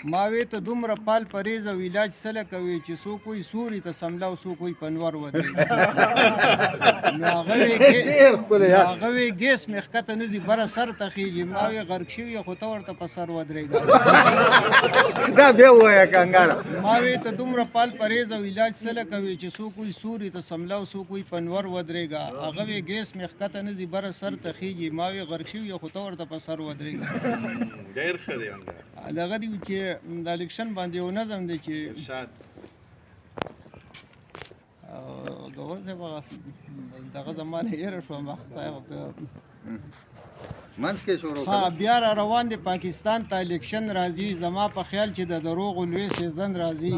ما وی ته دومره پال پریز او علاج سره کوي چې څوک وایي سوري ته سملاو څوک وایي پنور ودرېږي نو هغه وی ګیس مې ښکته نه ځي بره سر ته خېږي ما وی غرق شوي خو ته ورته په سر ودرېږه دا بیا ووایه کنګاله ما وی ته دومره پال پریز او علاج سره کوي چې څوک وایي سوري ته سملاو څوک وایي پنور ودرېږه هغه وی ګیس مې ښکته نه ځي بره سر ته خېږي ما وی غرق شوي خو ته ورته په سر ودرېږه ډېر ښه دی دغه دی چې د الیکشن باندې یو نظم دی چې گور صاحب دغه زمانه یې شو منځ کې شروع ها بیا را روان دی پاکستان ته الیکشن راځي زما په خیال چې د دروغ لوی سیزن راځي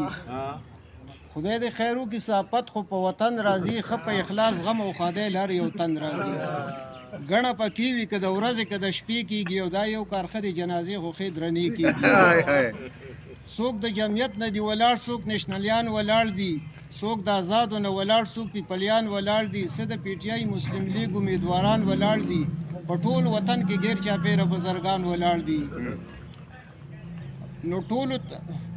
خدای دې خیر وکړي صحافت خو په وطن راځي ښه په اخلاص غم او ښادۍ لر یو تن راځي ګڼه پکې وي که د ورځې که د شپې کېږي او دا یو کارخه د جنازې خو ښې درنې کېږي څوک د جمعیت نه دي ولاړ څوک نشنلیان ولاړ دي څوک د آزادو نه ولاړ څوک پیپلیان ولاړ دي څه د پی ټي آی مسلم لیګ امیدواران ولاړ دي په ټول وطن کې غیر چاپېره بزرګان ولاړ دي نو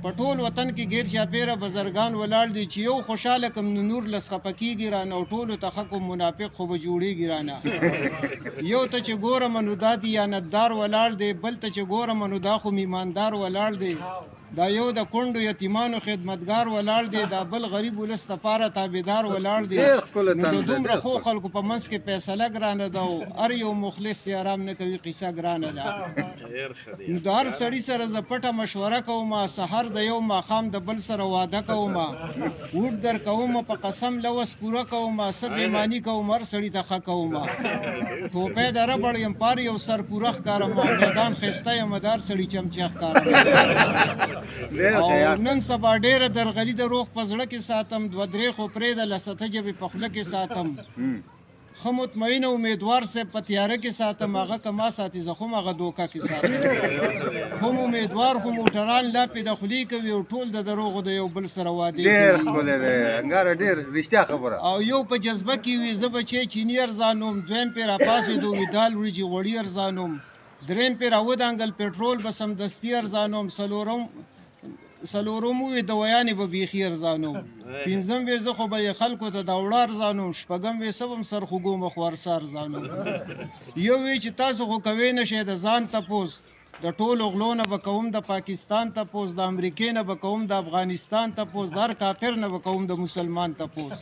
په ټول وطن کې غیر چاپېره بزرګان ولاړ دي چې یو خوشحاله کم نور لس خفه کېږي رانه او ټولو ته ښه کوم منافق خو به جوړېږي رانه یو ته چې ګورم نو دا دیانتدار ولاړ دی بل ته چې ګورم نو دا خو ایماندار ولاړ دی دا یو د کونډو یتیمانو خدمتګار ولاړ دی دا بل غریب ولس دپاره تابعدار ولاړ دی نو د دومره ښو خلکو په منځ کې فیصله ګرانه ده او هر یو مخلص یې آرام نه کوي قصه ګرانه ده نو د هر سړي سره زه پټه مشوره کوم سحر د یو ماښام د بل سره واده کوم ووټ در کوم په قسم لوس پوره کوم څه بېماني کوم هر سړي ته ښه کوم ټوپۍ د ربړ یم پار یو سر پوره ښکارم میدان ښایسته یم د هر سړي چمچه ښکارم او نن سبا ډېره درغلي د روغ په زړه کې ساتم دوه درې خو پرېږده لسته جبې په خوله کې ساتم ښه مطمئنه امیدوار صاحب په تیاره کې ساتم هغه که ما ساتي زه خو هم هغه دوکه کې ساتم هم امیدوار خو موټران لاپې د خولې کوي او ټول د دروغو د یو بل سره وعدې کوي ډېر رښتیا خبره او یو په جذبه کې وي زه بچی چیني ارزانوم دویم پې راپاڅېدو وي دال وریجې غوړي ارزانوم دریم پې راودانګل پټرول به سمدستي ارزانوم څلورم وې دویانې به بیخي ارزانوم پنځم وې زه خو به یې خلکو ته د اوړه ارزانوم شپږم وې سبم سر خوږومه خو ارسه ارزانوم یو وې چې تاسو خو کوی نه شئ د ځان تپوس د ټولو غلو نه به کوم د پاکستان تپوس د امریکې نه به کوم د افغانستان تپوس د هر کافر نه به کوم د مسلمان تپوس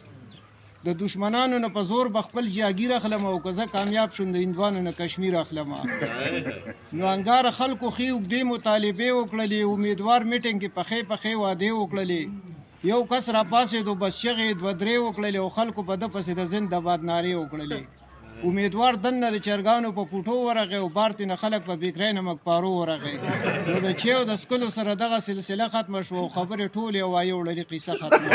د دشمنانو نه په زور به خپل جاګیر اخلم او که زه کامیاب شوم د هندوانو نه کشمیر اخلم نو انګاره خلکو ښې اوږدې مطالبې وکړلې امیدوار میټینګ کې پخې وعدې وکړلې یو کس راپاڅېدو بس چغې دوه درې وکړلې او خلکو په ده پسې د زنده‌باد نارې وکړلې امیدوار دننه د چرګانو په پوټو ورغی او بار تېنه خلک په بېکرۍ نمک پارو ورغی نو د چیو د څکلو سره دغه سلسله ختمه شوه او خبرې ټولې وایې وړلې قیصه ختمه